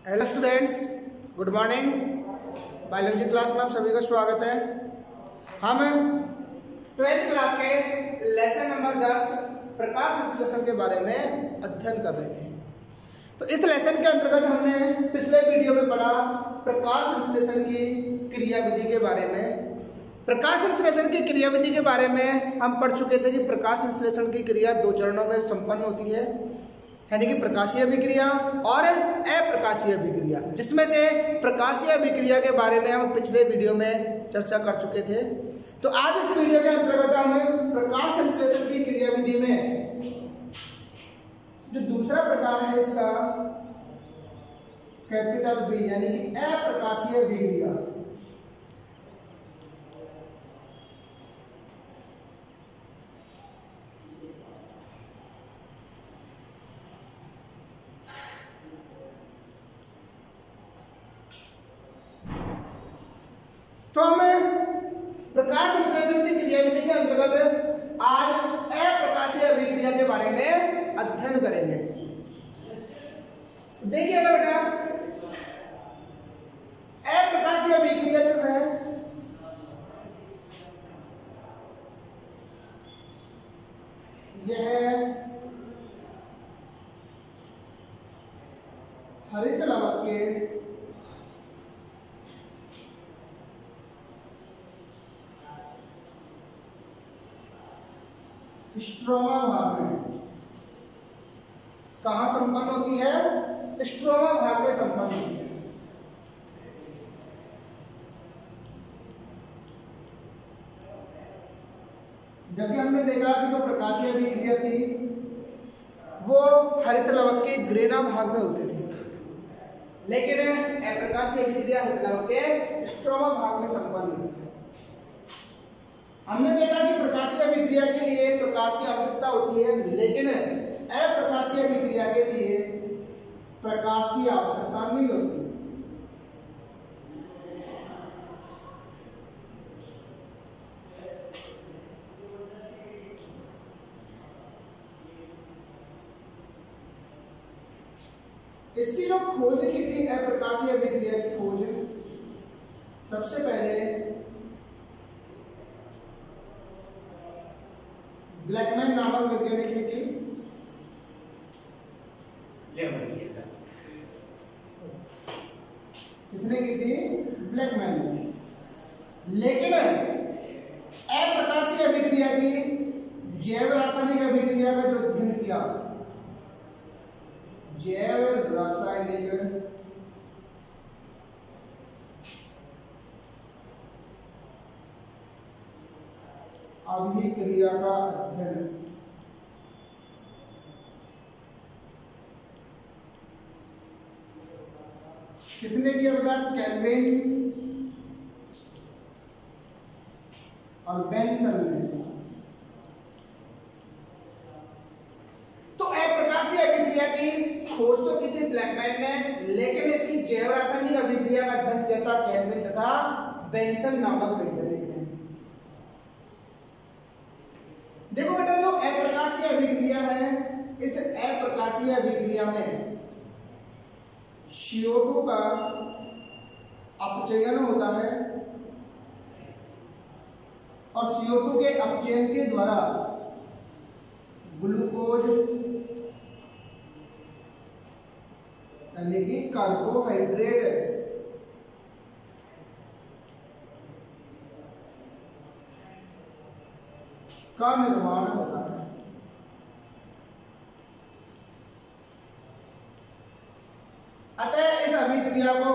Hello students, good morning. Biology class में आप सभी का स्वागत है। हम 12th क्लास के लेसन नंबर 10 प्रकाश संश्लेषण के बारे में अध्ययन कर रहे थे। तो इस लेसन के अंतर्गत हमने पिछले वीडियो में पढ़ा प्रकाश संश्लेषण की क्रियाविधि के बारे में। प्रकाश संश्लेषण की क्रियाविधि के बारे में हम पढ़ चुके थे कि प्रकाश संश्लेषण की क्रिया 2 चरणों में संपन्न होती है, यानी कि प्रकाशीय अभिक्रिया और अप्रकाशीय अभिक्रिया, जिसमें से प्रकाशीय अभिक्रिया के बारे में हम पिछले वीडियो में चर्चा कर चुके थे। तो आज इस वीडियो के अंतर्गत हम प्रकाश संश्लेषण की क्रियाविधि में जो दूसरा प्रकार है इसका कैपिटल बी, यानी कि अप्रकाशीय अभिक्रिया, तो हम प्रकाश संश्लेषण की क्रियाविधि के अंतर्गत आज अप्रकाशीय अभिक्रिया के बारे में अध्ययन करेंगे। देखिएगा बेटा, अप्रकाशीय अभिक्रिया जो है यह हरित लवक के स्ट्रोमा भाग में कहां संपन्न होती है? स्ट्रोमा भाग में संपन्न होती है। जबकि हमने देखा कि जो प्रकाशीय अभिक्रिया थी वो हरित लवक के ग्रेना भाग में होते थे, लेकिन अप्रकाशीय अभिक्रिया हरित लवक के स्ट्रोमा भाग में संपन्न होती है। हमने देखा कि प्रकाशीय अभिक्रिया के लिए प्रकाश की आवश्यकता होती है, लेकिन अप्रकाशीय अभिक्रिया के लिए प्रकाश की आवश्यकता नहीं होती। इसकी जो खोज की थी अप्रकाशीय अभिक्रिया की खोज, सबसे पहले ब्लैकमैन नामक वैज्ञानिक ने की। किसने की थी? ब्लैकमैन ने। लेकिन अप्रकाशीय अभिक्रिया की जैव रासायनिक अभिक्रिया का जो अध्ययन किया, जैव रासायनिक अभिक्रिया का अध्ययन, किसने किया बेटा? केल्विन और बेंसन ने। तो अप्रकाशीय अभिक्रिया की खोज तो की थी ब्लैकमैन ने, लेकिन इसकी जैव रासायनिक अभिक्रिया का अध्ययन किया था केल्विन तथा बेंसन नामक वैज्ञानिक ने। देखो बेटा, जो अप्रकाशीय अभिक्रिया है, इस अप्रकाशीय अभिक्रिया में CO2 का अपचयन होता है और CO2 के अपचयन के द्वारा ग्लूकोज यानी कि कार्बोहाइड्रेट का निर्माण होता है। अतः इस अभिक्रिया को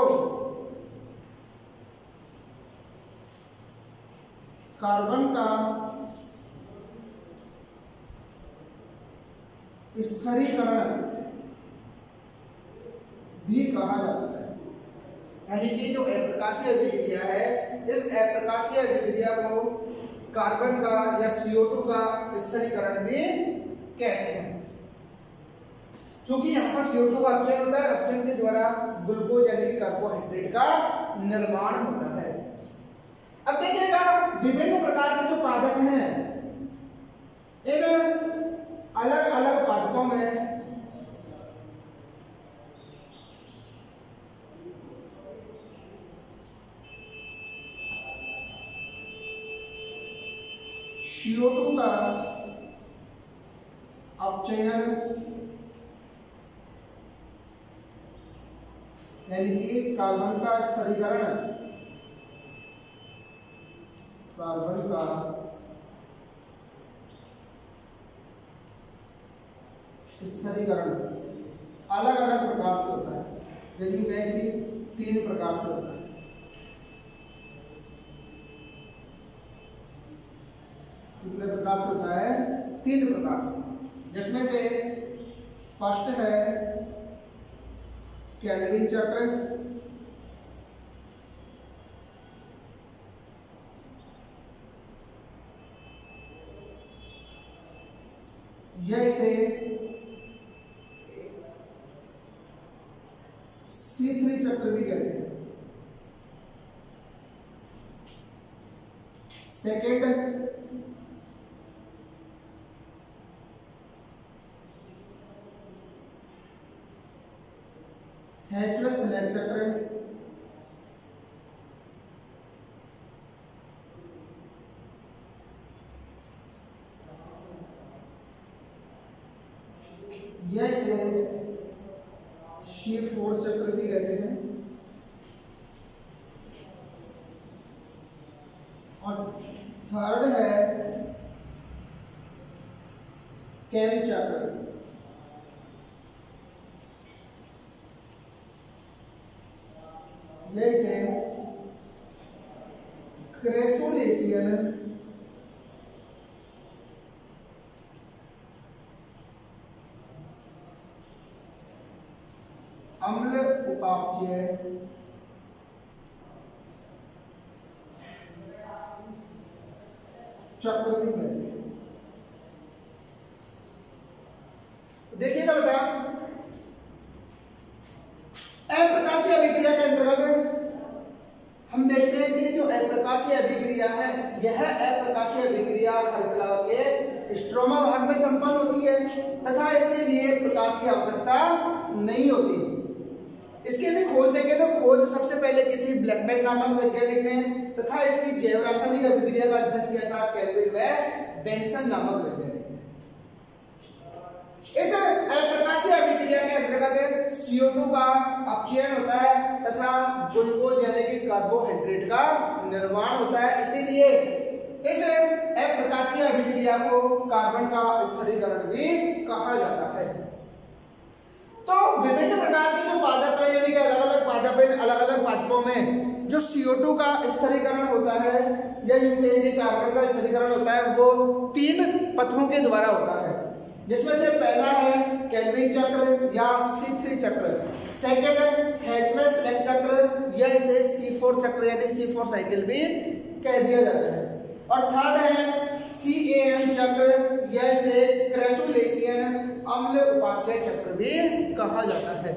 कार्बन का स्थिरीकरण भी कहा जाता है। यानी कि जो अप्रकाशीय अभिक्रिया है, इस अप्रकाशीय अभिक्रिया को कार्बन का या CO2 का स्थिरीकरण भी कहते हैं, क्योंकि यहाँ पर CO2 का अपचयन होता है। अपचयन के द्वारा ग्लूकोज यानी कि कार्बोहाइड्रेट का निर्माण होता है। अब देखिएगा, विभिन्न प्रकार के जो पादप हैं, इन अलग अलग पादपों में CO2 का अपचयन यानी कि कार्बन का स्थिरीकरण, कार्बन का स्थिरीकरण अलग अलग प्रकार से होता है, लेकिन कहें कि 3 प्रकार से होता है। कितने प्रकार से होता है? 3 प्रकार से, जिसमें से फर्स्ट है केल्विन चक्र, यह इसे C3 चक्र भी कहते हैं। सेकेंड HF चक्र, यह इसे C4 चक्र भी कहते हैं। और थर्ड है केम चक्र, यह इसे क्रेसोलेशियन अम्ल उपापचय चक्र भी कहते हैं। देखिएगा बेटा, अप्रकाशीय अभिक्रिया के अंतर्गत हम देखते हैं कि जो अप्रकाशीय अभिक्रिया है, यह अप्रकाशीय अभिक्रिया हरितलाव के स्ट्रोमा भाग में संपन्न होती है तथा इसके लिए प्रकाश की आवश्यकता नहीं होती। इसकी यदि खोज देखें तो खोज सबसे पहले की थी ब्लैकमैन नामक वैज्ञानिक ने, तथा इसकी जैव रासायनिक अभिक्रिया का अध्ययन किया था केल्विन व बेंसन नामक वैज्ञानिक। इस अप्रकाशीय अभिक्रिया के अंतर्गत CO2 का अपचयन होता है तथा ग्लूकोज यानी कि कार्बोहाइड्रेट का निर्माण होता है। इसीलिए इस अप्रकाशीय अभिक्रिया को कार्बन का स्थिरीकरण भी कहा जाता है। तो विभिन्न प्रकार की जो पादप है, यानी कि अलग अलग पादप है, अलग अलग पादपों में जो CO2 का स्थिरीकरण होता है या कार्बन का स्थिरीकरण होता है, वो 3 पथों के द्वारा होता है, जिसमें से पहला है केल्विन चक्र या C3 चक्र, सेकंड है HF चक्र या इसे C4 चक्र यानी C4 साइकिल भी कह दिया जाता है, और थर्ड है CAM चक्र या इसे क्रेसोलेशियन अम्ल उपापचय चक्र भी कहा जाता है।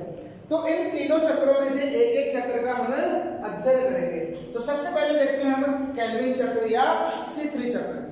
तो इन तीनों चक्रों में से एक एक चक्र का हम अध्ययन करेंगे। तो सबसे पहले देखते हैं हम केल्विन चक्र या C3 चक्र।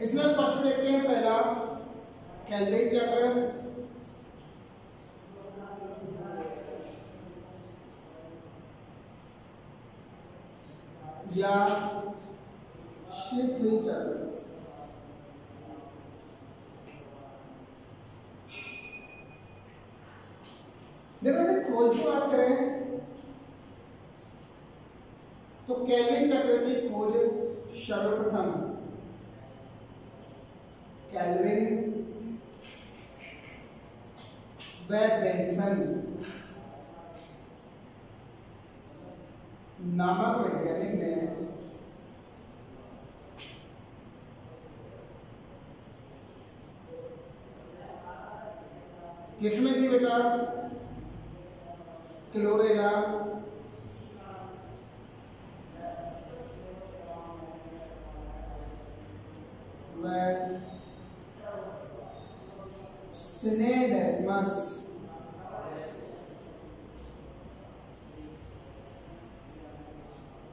इसमें फर्स्ट देखते हैं पहला केल्विन चक्र, या C3 चक्र। देखो यदि खोज की बात करें तो केल्विन चक्र की खोज सर्वप्रथम केल्विन व बेंसन नामक वैज्ञानिक ने किसमें थी बेटा? क्लोरेला व सिनेडेस्मस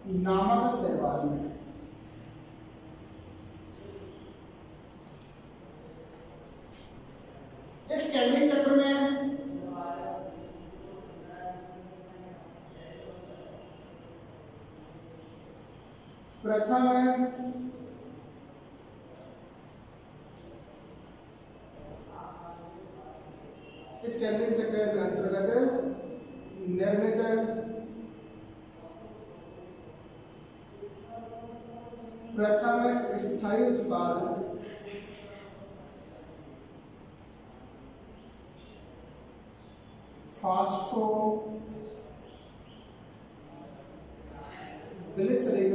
नामक शैवाल में। इस केल्विन चक्र में प्रथम इस केल्विन चक्र के अंतर्गत निर्मित प्रथम स्थायी उत्पाद फास्फोग्लिसरिक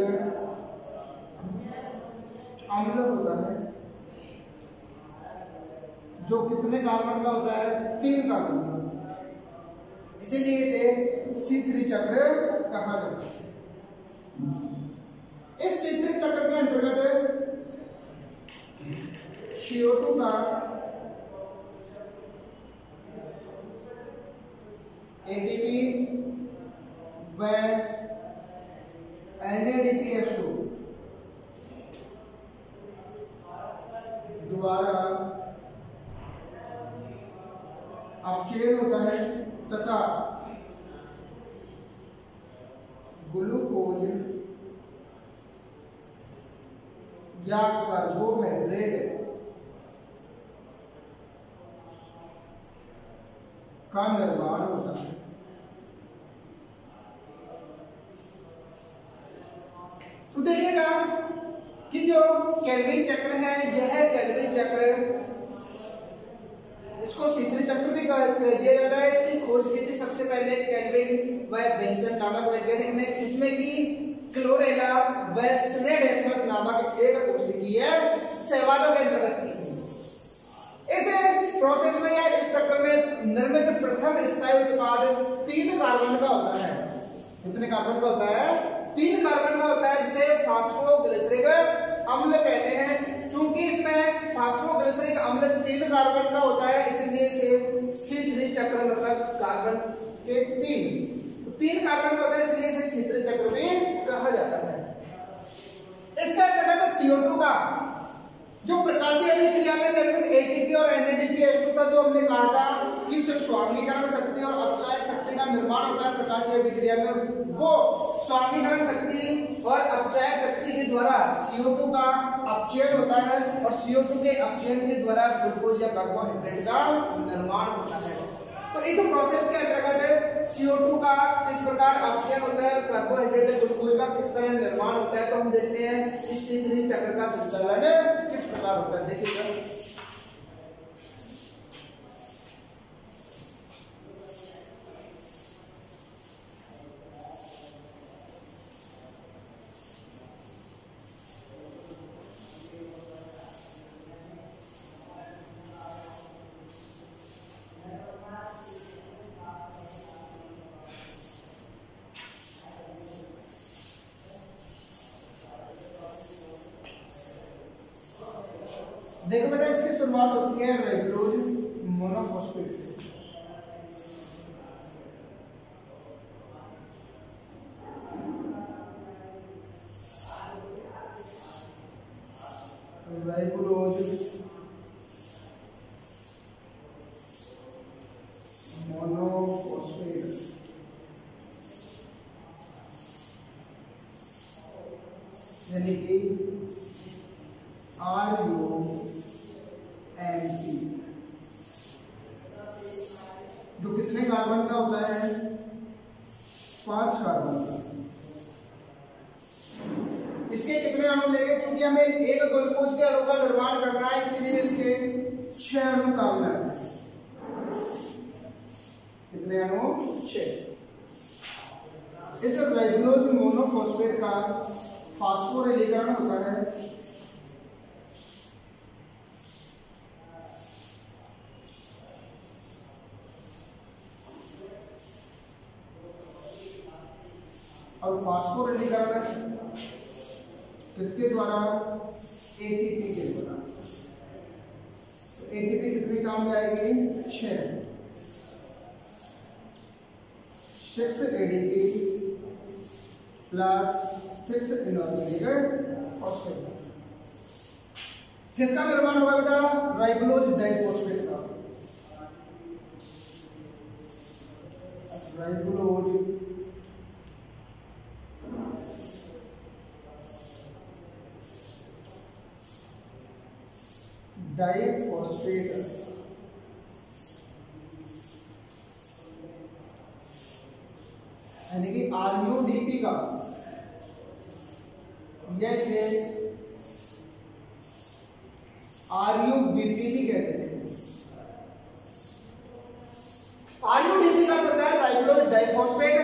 अम्ल होता है, जो कितने कार्बन का होता है? 3 कार्बन का। इसीलिए इसे C3 चक्र कहा जाता है। इस C3 चक्र के अंतर्गत CO2 का ATP व NADPH2 द्वारा अपचयन होता है तथा ग्लूकोज या कार्बोहाइड्रेट का निर्माण होता है। तो देखिएगा कि जो केल्विन चक्र है, यह केल्विन चक्र, इसको C3 चक्र भी कह दिया जाता है। इसकी खोज की थी सबसे पहले केल्विन व बेंसन नामक वैज्ञानिक ने, जिसमें कि क्लोरेला व सिनेडेस्मस नामक एक कोशिकीय शैवालों के अंतर्गत की थी। इस प्रोसेस में या इस चक्र में निर्मित प्रथम स्थायी उत्पाद 3 कार्बन का होता है। कितने कार्बन का होता है? 3 कार्बन का होता है, जिसे फास्फोग्लिसरिक अम्ल कहते हैं। चूंकि इसमें फास्फोग्लिसरिक अम्ल 3 कार्बन का होता है, इसलिए इसे C3 चक्र मतलब कार्बन के 3 कार्बन का होता है, इसलिए इसे C3 चक्र भी कहा जाता है। इसका अंतर्गत CO2 का जो प्रकाशीय अभिक्रिया में निर्मित ATP और NADPH2 था, जो हमने कहा था कि स्वांगीकरण शक्ति और अपचायक शक्ति का निर्माण होता है प्रकाशीय अभिक्रिया में, वो स्वांगीकरण शक्ति और अपचायक शक्ति के द्वारा CO2 का अपचयन होता है और CO2 के अपचयन के द्वारा ग्लूकोज या कार्बोहाइड्रेट का निर्माण होता है। तो इस प्रोसेस के अंतर्गत CO2 का किस प्रकार अपचयन होता है, कार्बोहाइड्रेट ग्लूकोज का किस तरह निर्माण होता है, तो हम देखते हैं इस C3 चक्र का संचालन किस प्रकार होता है। देखिएगा देखो बेटा, इसकी शुरुआत होती है राइबोज मोनोफॉस्फेट से। राइबोज मोनोफॉस्फेट यानी कि RUNP, जो कितने कार्बन का होता है? 5 कार्बन का। इसके कितने अणु लेंगे? क्योंकि हमें एक ग्लूकोज के अणु का निर्माण करना है, इसलिए इसके 6 अणु काम में आते हैं। कितने अणु? 6। इस राइबोलोज मोनोफॉस्फेट का फास्फोरिलीकरण होता है और फास्फोरिलीकरण किसके द्वारा? एटीपी के द्वारा। तो एटीपी कितने काम में आएगी? 6 एडीपी प्लस 6 इनऑर्गेनिक फॉस्फेट। किसका निर्माण होगा बेटा? राइबोलोज डाइफॉस्फेट का। राइबोलोज डाइफॉस्फेट यानी कि आरयूडीपी का, या इसे आरयूबीपी भी कहते हैं। आरयूडीपी का मतलब है राइबोलोज डाइफॉस्फेट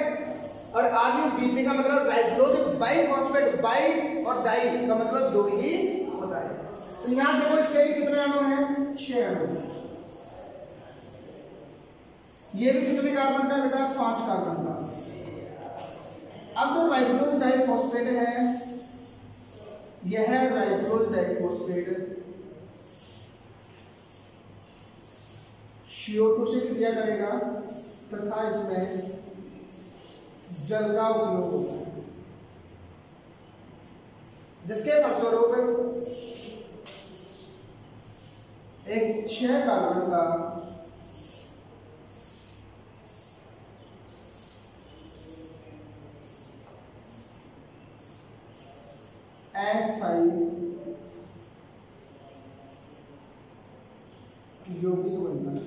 और आरयूबीपी का मतलब राइबोलोज बाइफॉस्फेट। बाई और डाई का मतलब दो ही होता है। तो यहां देखो इसके भी कितने अणु हैं? 6 अणु। ये भी कितने कार्बन का बेटा? 5 कार्बन का। अब जो राइबोलोज डाइफॉस्फेट है, यह राइबोलोज डाइफॉस्फेट CO2 से क्रिया करेगा तथा इसमें जल का उपयोग होता है, जिसके फलस्वरूप एक 6 कार्बन का अस्थायी यौगिक बनता है।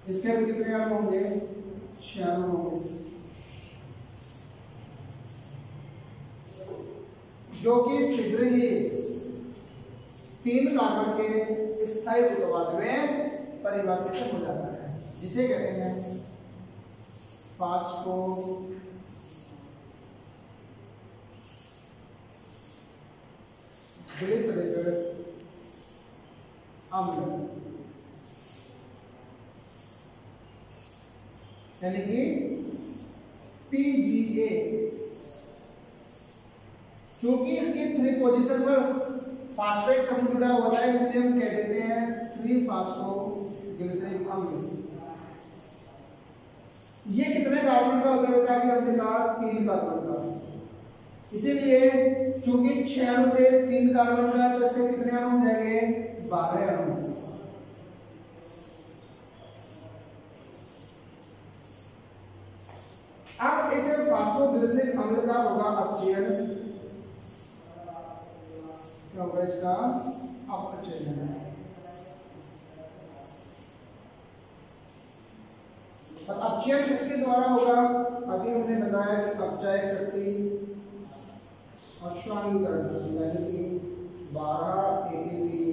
इसके भी कितने अणु होंगे? 6 अणु होंगे, जो कि शीघ्र ही 3 कार्बन के स्थायी उत्पाद में परिवर्तित हो जाता है, जिसे कहते हैं फास्फोग्लिसरिक अम्ल, यानी कि PGA। क्योंकि इसकी 3 पोजीशन पर फास्फेट समूह जुड़ा होता है, इसलिए हम कह देते हैं 3 फास्फोग्लिसरिक अम्ल। ये कितने कार्बन का होता है बेटा? अभी हमने कहा 3 कार्बन का। इसीलिए चूंकि 6 अणु थे, 3 कार्बन का, तो इसके कितने अणु हो जाएंगे? 12 अणु। अब इसे फास्फोग्लिसरिक अम्ल का होगा अपचयन। क्या होगा इसका? अपचयन। और अपचयन किसके द्वारा होगा? अभी हमने बताया कि अपचयक शक्ति और स्वांगीकरण शक्ति, यानी कि 12 एटीपी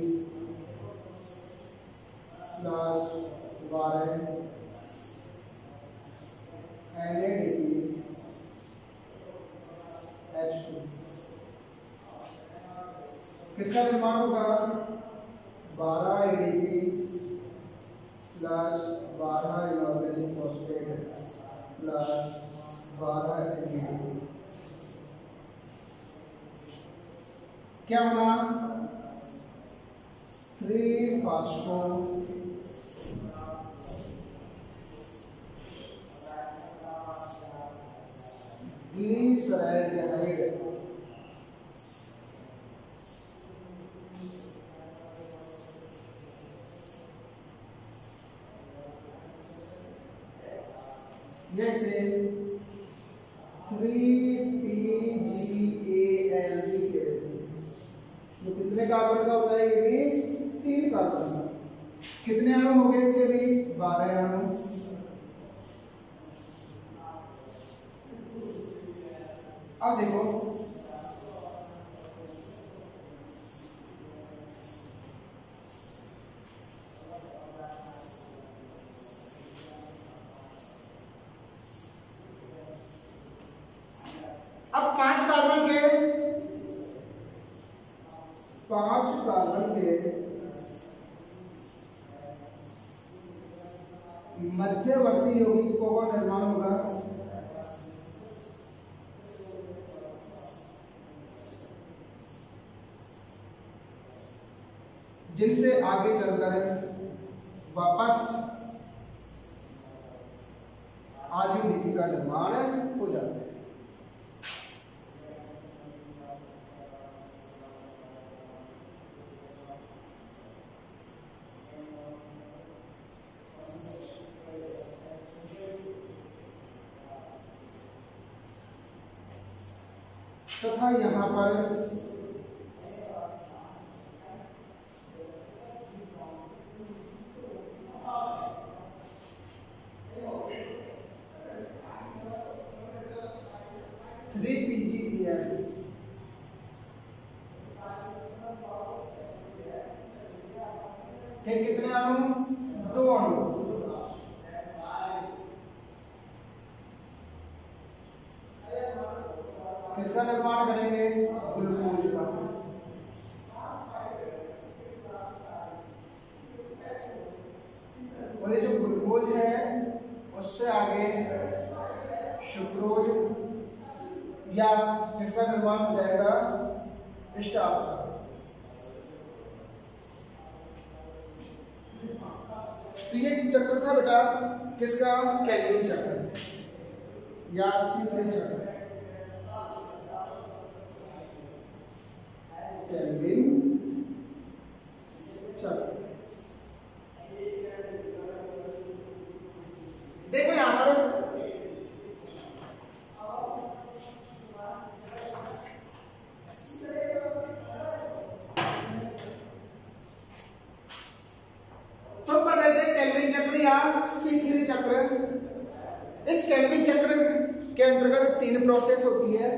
प्लस 12 NADP H2 किसका निर्माण होगा? 12 ADP plus 12 inorganic phosphate plus 12 NADP। क्या होगा? 3 फास्फो ग्लिसरैल्डिहाइड। जैसे 3PGAL भी कहते हैं। तो कितने कार्बन का होता है? ये भी 3 कार्बन का। कितने अणु हो गए इसके भी? 12 अणु। अब देखो मध्यवर्ती यौगिकों का निर्माण होगा जिनसे आगे चलकर वापस आरयूडीपी का निर्माण हो जाता है। तथा यहाँ पर फिर कितने अणु? 2 अणु। किसका निर्माण करेंगे? ग्लूकोज का। और ये जो ग्लूकोज है उससे आगे सुक्रोज या किसका निर्माण हो जाएगा? स्टार्च का। तो ये चक्र था बेटा किसका? केल्विन चक्र या C3 चक्र। केल्विन चक्र। देखो यहां पर C3 चक्र। इस केल्विन चक्र के अंतर्गत 3 प्रोसेस होती है,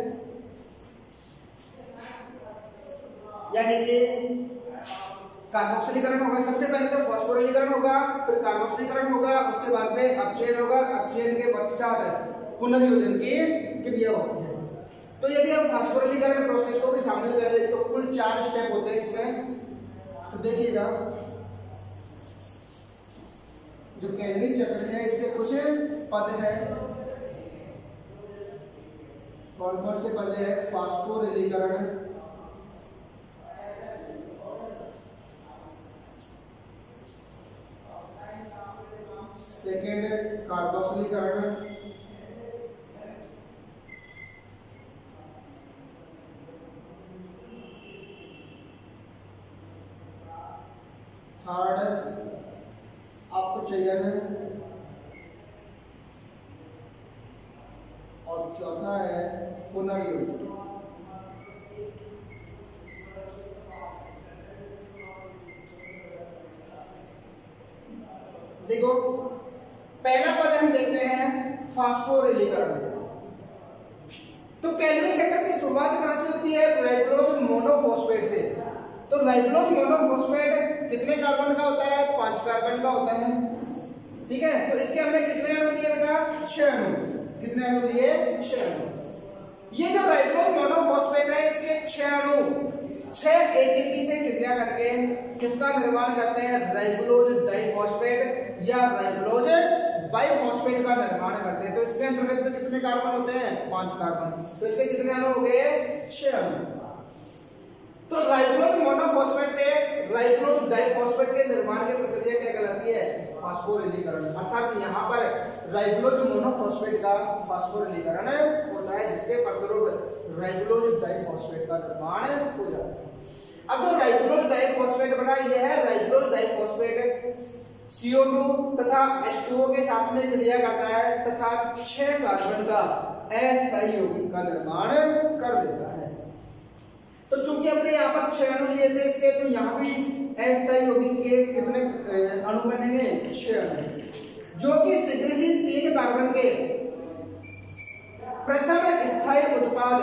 यानी कि कार्बोक्सिलीकरण होगा। सबसे पहले तो फास्फोरिलीकरण होगा, फिर कार्बोक्सिलीकरण होगा, उसके बाद में अपचयन होगा। अपचयन के पश्चात पुनर्योजन की क्रिया होती है। तो यदि हम फास्फोरिलीकरण प्रोसेस को भी शामिल कर ले तो कुल 4 स्टेप होते हैं इसमें। तो देखिएगा जो केल्विन चक्र है इसके कुछ पद है। कौन कौन से पद है? फास्फोरिलीकरण, सेकेंड कार्बोक्सिलीकरण, थर्ड अपचयन और चौथा है पुनर्योजन। देखो पहला पद हम देखते हैं फास्फोरिलीकरण। तो केल्विन चक्र की शुरुआत कहां से होती है? राइबोलोज मोनोफॉस्फेट से। तो राइबोलोज मोनोफॉस्फेट कितने कार्बन का होता है? 5 कार्बन का होता है। ठीक है, तो इसके हमने कितने अणु लिए बेटा? 6 अणु। कितने अणु लिए? 6 अणु। ये जो राइबोलोज मोनोफॉस्फेट है इसके 6 अणु 6 एटीपी से क्रिया करके किसका निर्माण करते हैं? राइबोलोज डाइफॉस्फेट या राइबोलोज बाइफॉस्फेट का निर्माण करते हैं। तो इसके अंतर्गत में कितने कार्बन होते हैं? 5 कार्बन। तो इसके कितने अणु हो गए? 6 अणु। तो राइबोलोज मोनोफॉस्फेट से राइबोलोज डाइफॉस्फेट के निर्माण की प्रक्रिया क्या कहलाती है? फास्फोरिलीकरण। अर्थात यहाँ पर राइबोलोज मोनोफॉस्फेट का फास्फोरिलीकरण होता है, जिसके फलस्वरूप राइबोलोज डाइफॉस्फेट का निर्माण हो जाता है। अब जो राइबोलोज डाइफॉस्फेट बना यह है राइबोलोज डाइफॉस्फेट CO2 तथा H2O के साथ में क्रिया करता है तथा 6 कार्बन का अस्थायी यौगिक का निर्माण कर देता है। तो चूंकि हमने यहाँ पर 6 अणु लिए थे इसके, तो यहाँ भी अस्थायी यौगिक के कितने अणु बनेंगे? 6 अणु, जो कि शीघ्र ही 3 कार्बन के प्रथम स्थायी उत्पाद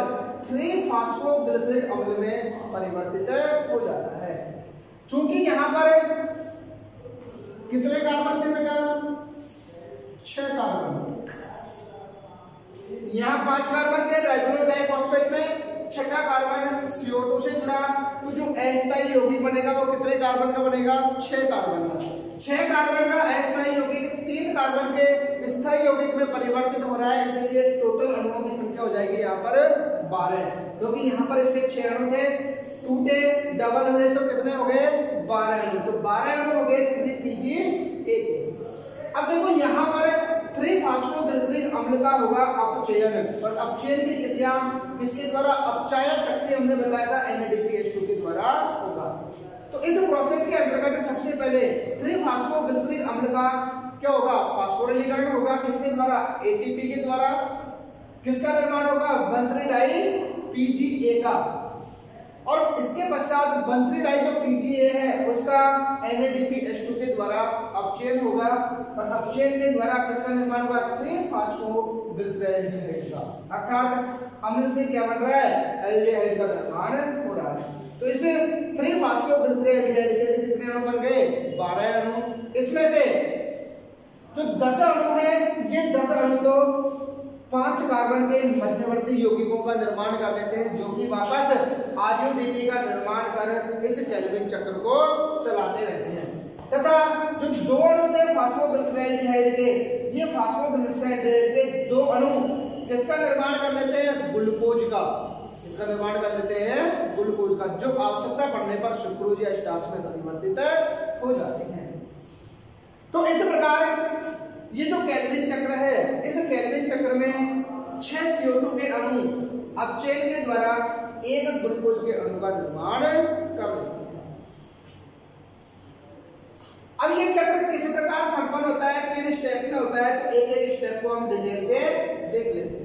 3-फॉस्फोग्लिसराइड अम्ल में परिवर्तित हो जाता है। चूंकि यहाँ पर कितने कार्बन थे बेटा? 6 कार्बन। यहाँ 5 कार्बन थे राइबोलोज डाइफॉस्फेट में, 6ठा कार्बन CO2 से जुड़ा। तो जो अस्थायी यौगिक बनेगा वो कितने कार्बन का बनेगा? 6 कार्बन का। 6 कार्बन का अस्थायी यौगिक 3 कार्बन के स्थायी यौगिक में परिवर्तित हो रहा है, इसलिए टोटल अणुओं की संख्या हो जाएगी यहाँ पर 12, क्योंकि यहाँ पर इसके 6 अणु थे, टूटे डबल हुए तो कितने हो गए 12 अणु, तो 12 अणु हो गए 3PgA। अब देखो यहाँ पर 3-फॉस्फोग्लिसरीन अम्ल का होगा अपचयन, और अपचयन की क्रिया किसके द्वारा, अपचायक शक्ति हमने बताया था NADPH2 के द्वारा होगा। तो इस प्रोसेस के अंतर्गत सबसे पहले 3-फॉस्फोग्लिसरीन अम्ल का क्या होगा, फास्फोरिलीकरण होगा, किसके द्वारा, ATP के द्वारा। किसका निर्माण होगा, 1,3-डाई-PGA का, और इसके पश्चात 1,3-डाई जो PGA है उसका NADPH2 के द्वारा अपचयन होगा, और अपचयन के द्वारा किसका निर्माण होगा, 3-फॉस्फोग्लिसरैल्डिहाइड का, अर्थात अम्ल से क्या बन रहा है, एल्डिहाइड का निर्माण हो रहा है। तो इसे 3-फॉस्फोग्लिसरैल्डिहाइड के कितने अणु बन गए, 12 अणु। इसमें से जो 10 अणु है, ये 10 अणु तो 5 कार्बन के मध्यवर्ती यौगिकों का निर्माण कर लेते हैं, जो कि वापस RUDP का निर्माण कर इस केल्विन चक्र को चलाते रहते हैं। तथा जो 2 अणु थे फास्फोग्लिसरैल्डिहाइड के, ये फास्फोग्लिसरैल्डिहाइड के 2 अणु किसका निर्माण कर लेते हैं, ग्लूकोज का, इसका निर्माण कर लेते हैं ग्लूकोज का, जो आवश्यकता पड़ने पर सुक्रोज या स्टार्च में परिवर्तित हो जाते हैं। तो इस प्रकार ये जो केल्विन चक्र है, इस केल्विन चक्र में 6 CO2 के अणु अपचयन के द्वारा एक ग्लूकोज के अणु का निर्माण कर लेते हैं। अब ये चक्र किस प्रकार संपन्न होता है, किन स्टेप में होता है, तो एक एक स्टेप को हम डिटेल से देख लेते हैं।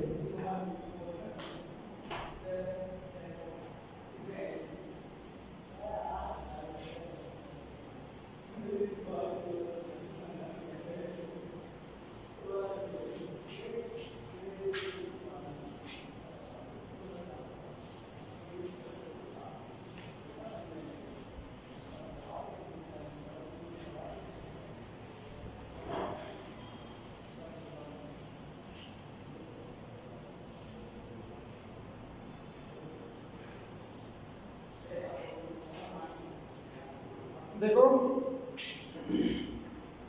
देखो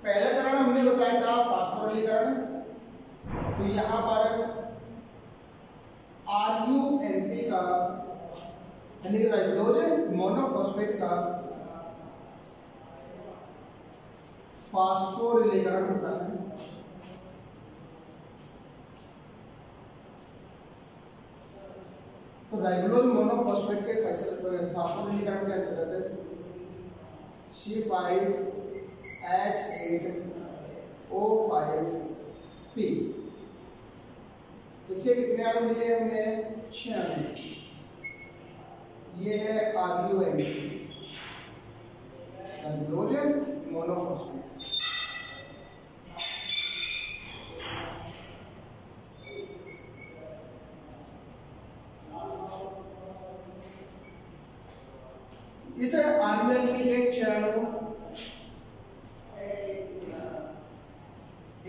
पहला चरण हमने बताया था फास्फोरिलीकरण, तो यहाँ पर RUNP का यानी राइबोलोज मोनोफॉस्फेट का फास्फोरिलीकरण होता है। तो राइबोलोज मोनोफॉस्फेट के फास्फोरिलीकरण के अंतर्गत C5H8O5P, इसके कितने अणु लिए हमने, 6 अणु। ये है RUNP, राइबोलोज मोनोफॉस्फेट। इस RUNP के 6 अणु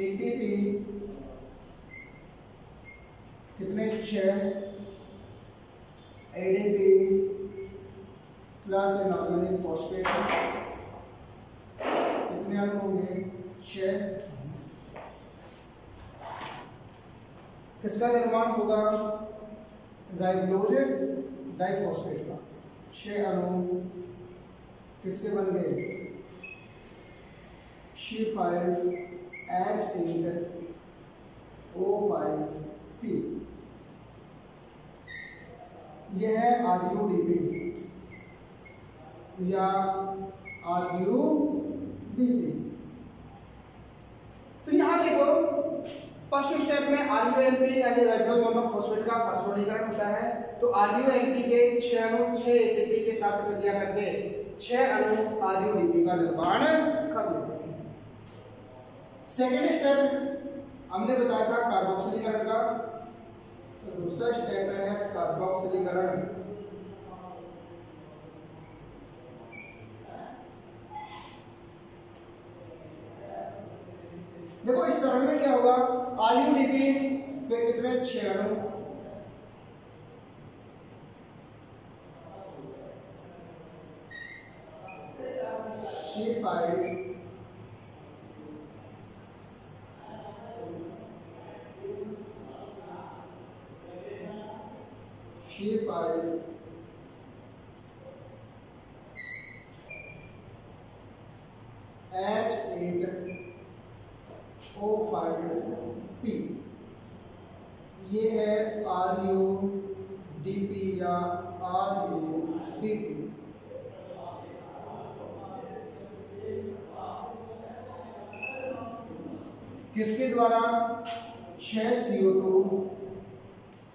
ATP कितने, 6, ADP प्लस इनऑर्गेनिक फॉस्फेट कितने अणु होंगे, 6। किसका निर्माण होगा, राइबोलोज डाइफॉस्फेट का। 6 अणु किसके बन गए, C5H8O5P। यह है RUDP या RUBP। तो यहां देखो फर्स्ट स्टेप में RUNP यानी राइबोलोज मोनोफॉस्फेट का फास्फोरिलीकरण होता है। तो RUNP के 6 अणु 6 ATP के साथ क्रिया करके 6 अणु RUDP का निर्माण कर लेते हैं। सेकेंड स्टेप हमने बताया था कार्बोक्सिलीकरण का, तो दूसरा स्टेप है कार्बोक्सिलीकरण। देखो इस चरण में क्या होगा, RUDP के कितने, 6 अणु, C5 C5H8O5P, ये है RUDP या RUBP। किसके द्वारा? 6 CO2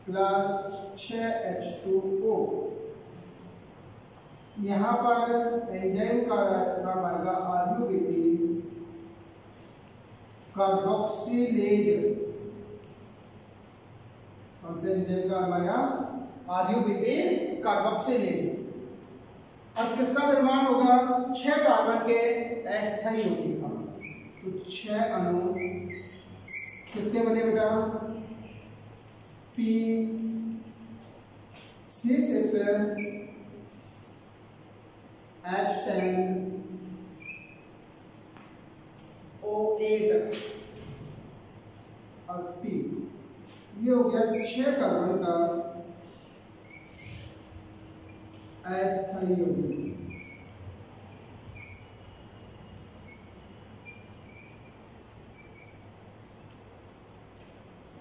प्लस 6 H2O। यहाँ पर एंजाइम का नाम आएगा RUBP कार्बोक्सिलेज। कौन से एंजाइम का नाम आया? RUBP carboxylase. अब किसका निर्माण होगा? 6 कार्बन के अस्थायी यौगिक का। तो 6 अणु किसके बने बेटा? P6H10O8 और P, ये हो गया 6 कार्बन का अस्थायी यौगिक।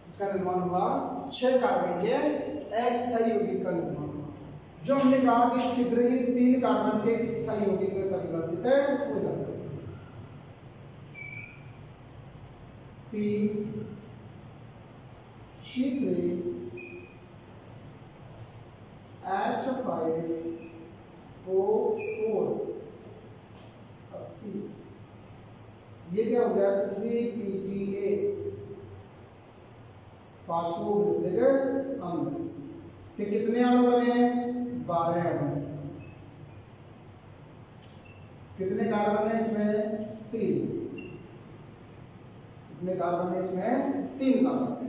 इसका निर्माण हुआ 6 कार्बन के अस्थायी यौगिक का निर्माण हुआ, जो हमने कहा कि शीघ्र ही 3 कार्बन के स्थायी यौगिक में परिवर्तित हो जाता है। P3H5O4, ये क्या हो गया? 3PGA फास्फोग्लिसरिक अम्ल के कितने अणु बने? 12 अणु। कितने कार्बन है इसमें? 3। कितने कार्बन है इसमें? 3 कार्बन है।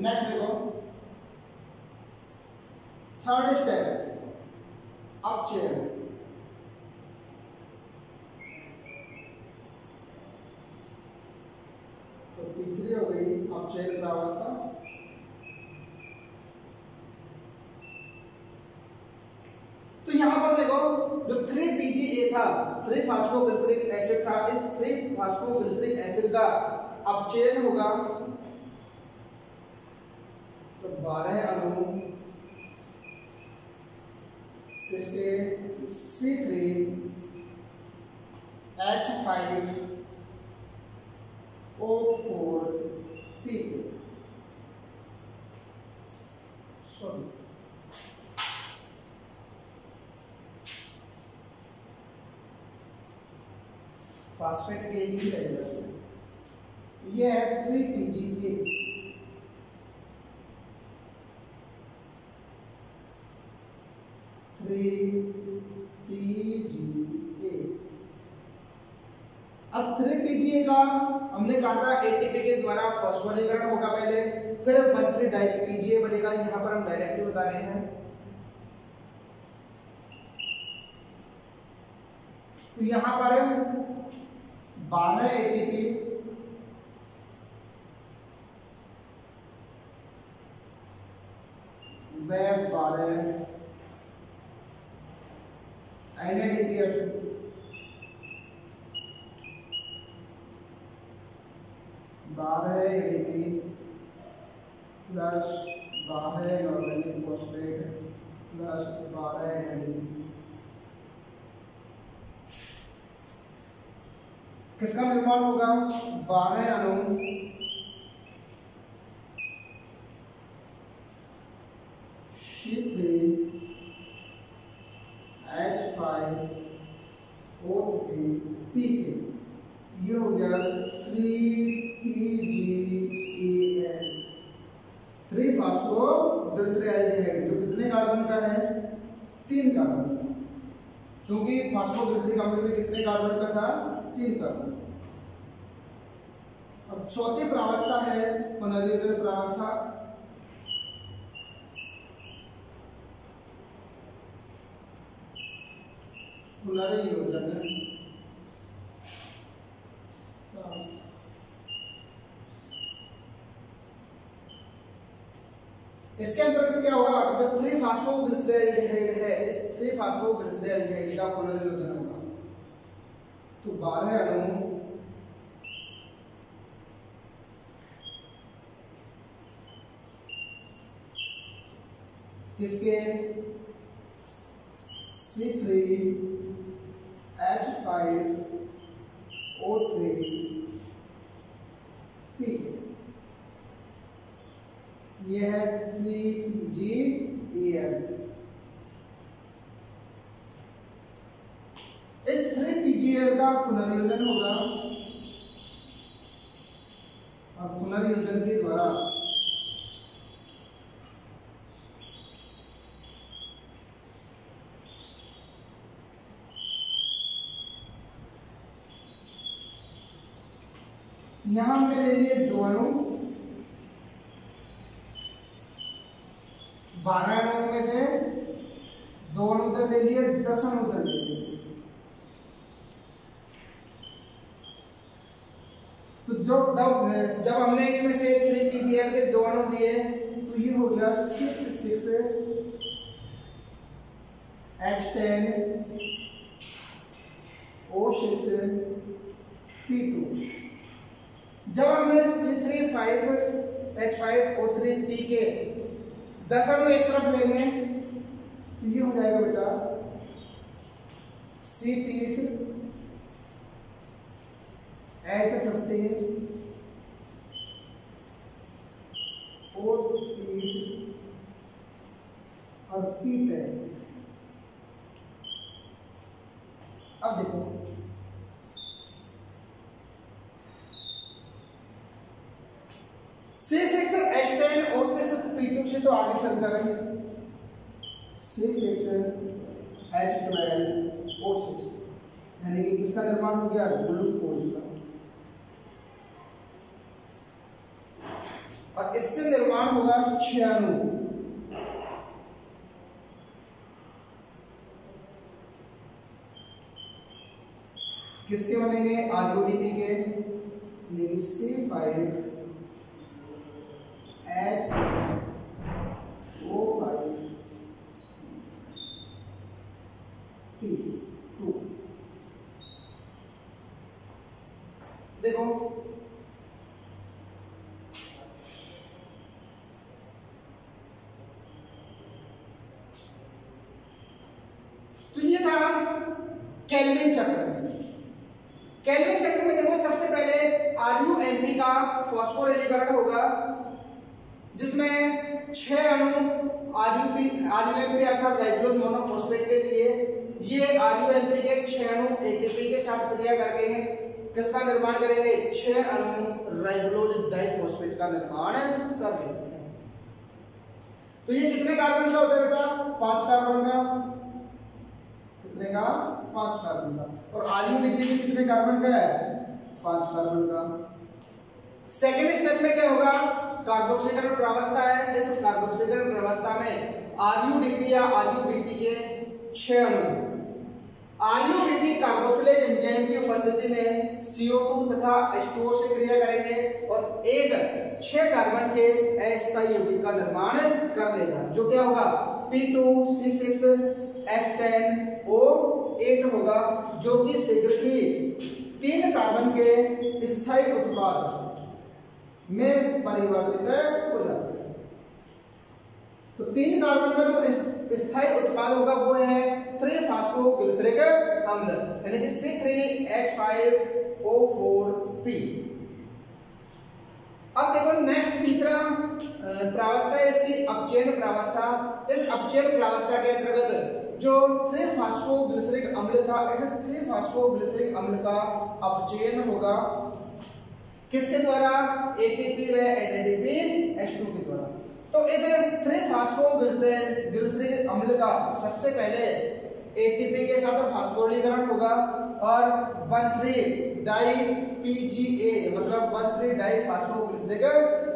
नेक्स्ट देखो, थर्ड स्टेप अपचयन। तो तीसरी हो गई अपचयन प्रावस्था। तो यहां पर देखो, जो 3PGA था, 3-फॉस्फोग्लिसरिक एसिड था, इस 3-फॉस्फोग्लिसरिक एसिड का अपचयन होगा तो 12 अणु इसके C3H5O4P के, सॉरी फास्फेट के ही रहेगा से, ये है 3PGA। अब 3PGA का हमने कहा था ATP के द्वारा फॉस्फोरीकरण होगा पहले, फिर 1,3-PGA बनेगा। यहां पर हम डायरेक्टली बता रहे हैं। तो यहां पर 12 ATP व 12 NADPH, 12 ADP plus 12 inorganic phosphate plus 12 NADP। किसका निर्माण होगा? 12 अणु C3H5O3P के, ये हो गया 3PGAN, 3-फॉस्फोग्लिसराइड, जो कितने कार्बन का है? 3 कार्बन का। चूंकि फॉस्फोग्लिसरिक अम्ल में कितने कार्बन का था? 3 कार्बन। अब चौथी प्रावस्था है पुनर्योजन प्रावस्था। पुनर्योजन इसके अंतर्गत क्या होगा, जो 3-फॉस्फोग्लिसरॉल्डिहाइड है, इस 3-फॉस्फोग्लिसरॉल्डिहाइड का पुनर्योजन होगा। तो 12 अणु किसके, C3H5O3P के, ये है 3PgAl। इस 3PgAl का पुनर्योजन होगा और पुनर्योजन के द्वारा यहां हमने ले लिए 2 अणु, 12 अणुओं में से 2 अणु उधर ले लिए, 10 अणु उधर ले लिए। तो जब हमने इसमें से 3PgAl के 2 अणु लिए तो ये हो गया 6H10O6P2। जब हमने C3H5O3P के 10 अणु एक तरफ लेंगे तो ये हो जाएगा बेटा C30H15O30 और P10। अब देखो C6H10O6P2 से तो आगे चलकर है C6H12O6, यानी कि किसका निर्माण हो गया, ग्लूकोज का। और इससे निर्माण होगा 6 अणु, किसके बनेंगे, RUDP के, C5H10O5P2। देखो तो ये था केल्विन चक्र। केल्विन चक्र में देखो सबसे पहले RUMP का फॉस्फोरिलीकरण होगा, जिसमें 6 अणु RUMP अर्थात राइबोज मोनोफॉस्फेट के लिए, ये RUMP के 6 अणु ATP के साथ क्रिया करके किसका निर्माण करेंगे, 6 अणु राइबोज डाइफॉस्फेट का निर्माण कर लेते हैं। तो ये कितने कार्बन का होता है बेटा, 5 कार्बन का, कितने का, 5 कार्बन का। और RUDP में कितने कार्बन का है, 5 कार्बन का। सेकेंड स्टेप में क्या होगा, कार्बोक्सीकरण प्रावस्था है। इस कार्बोक्सीकरण प्रावस्था में RUDP या RUBP के 6 अणु RUBP कार्बोक्सिलेज एंजाइम की उपस्थिति में CO2 तथा H2O से क्रिया करेंगे और एक 6 कार्बन के अस्थायी यौगिक का निर्माण कर लेगा, जो क्या होगा, P2C6H10O8 होगा, जो कि शीघ्र ही 3 कार्बन के स्थायी उत्पाद में परिवर्तित हो जाता है। तो 3 कार्बन का जो स्थायी उत्पाद होगा वो है 3-फॉस्फोग्लिसरिक अम्ल, यानी कि C3H5O4P। अब देखो नेक्स्ट तीसरा प्रावस्था है इसकी अपचयन प्रावस्था। इस अपचयन प्रावस्था के अंतर्गत जो 3-फॉस्फोग्लिसरिक अम्ल था, ऐसे 3-फॉस्फोग्लिसरिक अम्ल का अपचयन होगा, किसके द्वारा, ATP व NADPH2 के द्वारा। तो इस 3-फॉस्फोग्लिसरिक अम्ल का सबसे पहले ATP के साथ फॉस्फोरीकरण होगा और 1,3-डाई-PGA मतलब 1,3-डाई-फॉस्फोग्लिसरिक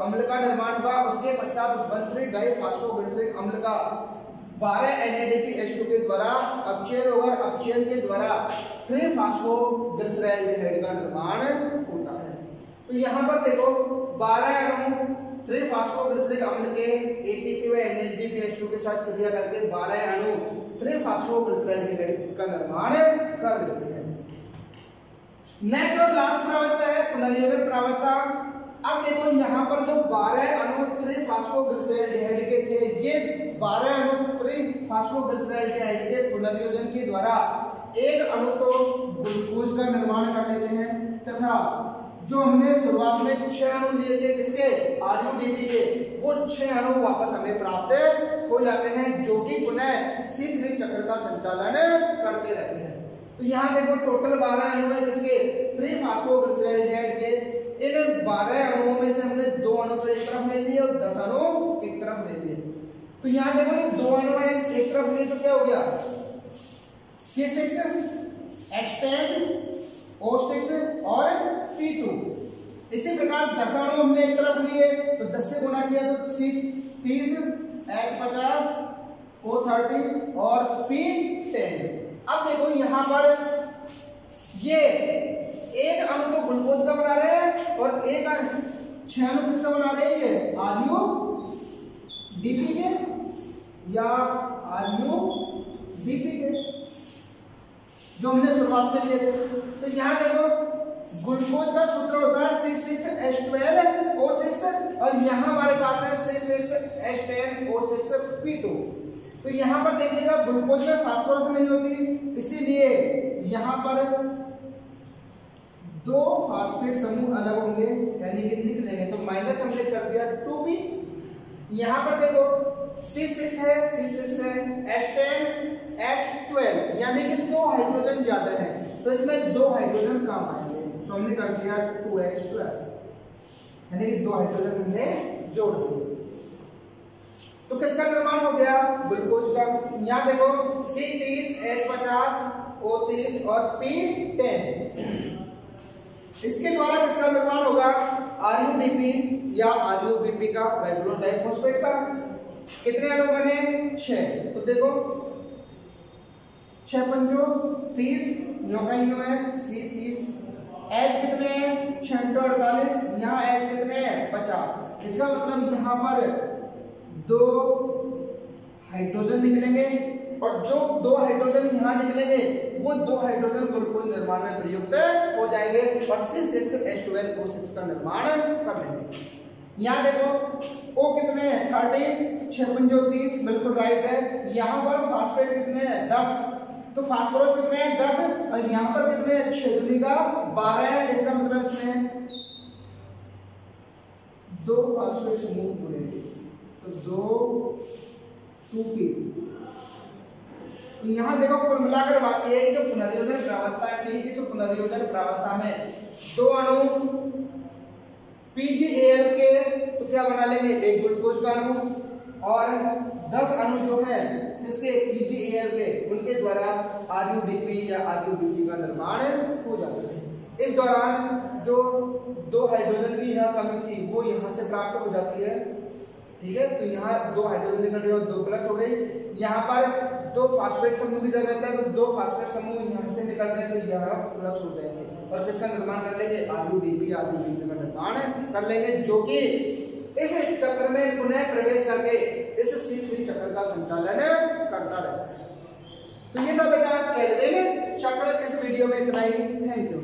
अम्ल का निर्माण होगा। उसके पश्चात 1,3-डाई-फॉस्फोग्लिसरिक अम्ल का 12 NADPH2 के द्वारा अपचयन होगा। अपचयन के द्वारा 3-फॉस्फोग्लिसरॉल्डिहाइड का निर्माण होता है। तो यहाँ पर देखो 12 अणु 3 फास्फोग्लिसरिक अम्ल के ATP व NADPH2 के साथ क्रिया करके 12 अणु 3 फास्फोग्लिसराल्डिहाइड का निर्माण कर लेते हैं। नेक्स्ट और लास्ट प्रावस्था है पुनर्योजन प्रावस्था। अब देखो यहाँ पर जो 12 अणु 3 फास्फोग्लिसराल्डिहाइड के थे, ये 12 अणु 3 फास्फोग्लिसराल्डिहाइड के पुनर्योजन के द्वारा एक अणु तो ग्लूकोज का निर्माण कर लेते हैं तथा जो हमने शुरुआत में 6 अणु लिए थे किसके RUDP के, वो 6 अणु वापस हमें प्राप्त हो जाते हैं जो कि पुनः C3 चक्र का संचालन करते रहते हैं। तो यहाँ देखो टोटल 12 अणु है किसके 3 फास्फोग्लिसराल्डिहाइड के। इन 12 अणुओं में से हमने 2 अणु तो एक तरफ ले लिए और 10 अणु एक तरफ ले लिए। तो यहाँ देखो ये 2 अणु है एक तरफ लिए तो क्या हो गया C6H10O6 और C2। इसी प्रकार 10 अणु हमने एक तरफ लिए तो 10 से गुणा किया तो C30 H50 O30 और P10। अब देखो यहाँ पर ये एक अणु तो ग्लूकोज का बना रहे हैं और एक 6 अणु किसका बना रहे हैं, ये RUDP के या RUBP के जो हमने शुरुआत में लिए थे। तो यहाँ देखो ग्लूकोज का सूत्र होता है C6H12O6 और यहाँ हमारे पास है C6H10O6P2। तो यहाँ पर देखिएगा ग्लूकोज में फास्फोरस नहीं होती, इसीलिए यहाँ पर 2 फास्फेट समूह अलग होंगे यानी कि निकलेंगे। तो माइनस हमने कर दिया 2P। यहाँ पर देखो C6 है H10 H12 यानी कि 2 हाइड्रोजन ज्यादा है तो इसमें 2 हाइड्रोजन कम आएंगे तो हमने कर दिया 2H+ यानी कि 2 हाइड्रोजन हमने जोड़ दिए। तो किसका निर्माण हो गया ग्लूकोज का। यहाँ देखो C30 H50 O30 और P10। इसके द्वारा किसका निर्माण होगा RUDP या RUBP का रेगुलर डाइफॉस्फेट का। कितने अणु बने 6। तो देखो 6 पंजो 30 यो का यो है C30। H कितने हैं 6 × 48 यहाँ H कितने हैं 50। इसका मतलब यहाँ पर 2 हाइड्रोजन निकलेंगे और जो 2 हाइड्रोजन यहाँ निकलेंगे वो 2 हाइड्रोजन ग्लूकोज निर्माण में प्रयुक्त हो जाएंगे और C6H12O6 का निर्माण कर लेंगे। यहाँ देखो O कितने हैं 30 6 पंजो 30 बिल्कुल राइट है। यहाँ पर फास्फेट कितने हैं 10 तो फास्फोरस कितने हैं 10 और यहाँ पर कितने हैं 6 दूनी का 12 है। इसका मतलब इसमें 2 फास्फेट समूह जुड़ेंगे तो 2P। तो यहाँ देखो कुल मिलाकर बात यह है कि जो पुनर्योजन प्रावस्था थी इस पुनर्योजन प्रावस्था में 2 अणु PgAl के तो क्या बना लेंगे एक ग्लूकोज का अणु और 10 अणु जो है इसके PgAl के उनके द्वारा RUDP या RUBP का निर्माण हो जाता है। इस दौरान जो 2 हाइड्रोजन की यहाँ कमी थी वो यहाँ से प्राप्त हो जाती है। ठीक है तो यहाँ 2 हाइड्रोजन निकल रहे और 2 प्लस हो गई। यहाँ पर 2 फास्फेट समूह की जरूरत है तो 2 फास्फेट समूह यहाँ से निकल रहे हैं तो यहाँ प्लस हो जाएंगे और किसका निर्माण कर लेंगे RUDP या RUBP का निर्माण कर लेंगे जो कि इस चक्र में पुनः प्रवेश करके इस C3 चक्र का संचालन करता रहता है। तो ये था बेटा केल्विन चक्र। इस वीडियो में इतना ही। Thank you.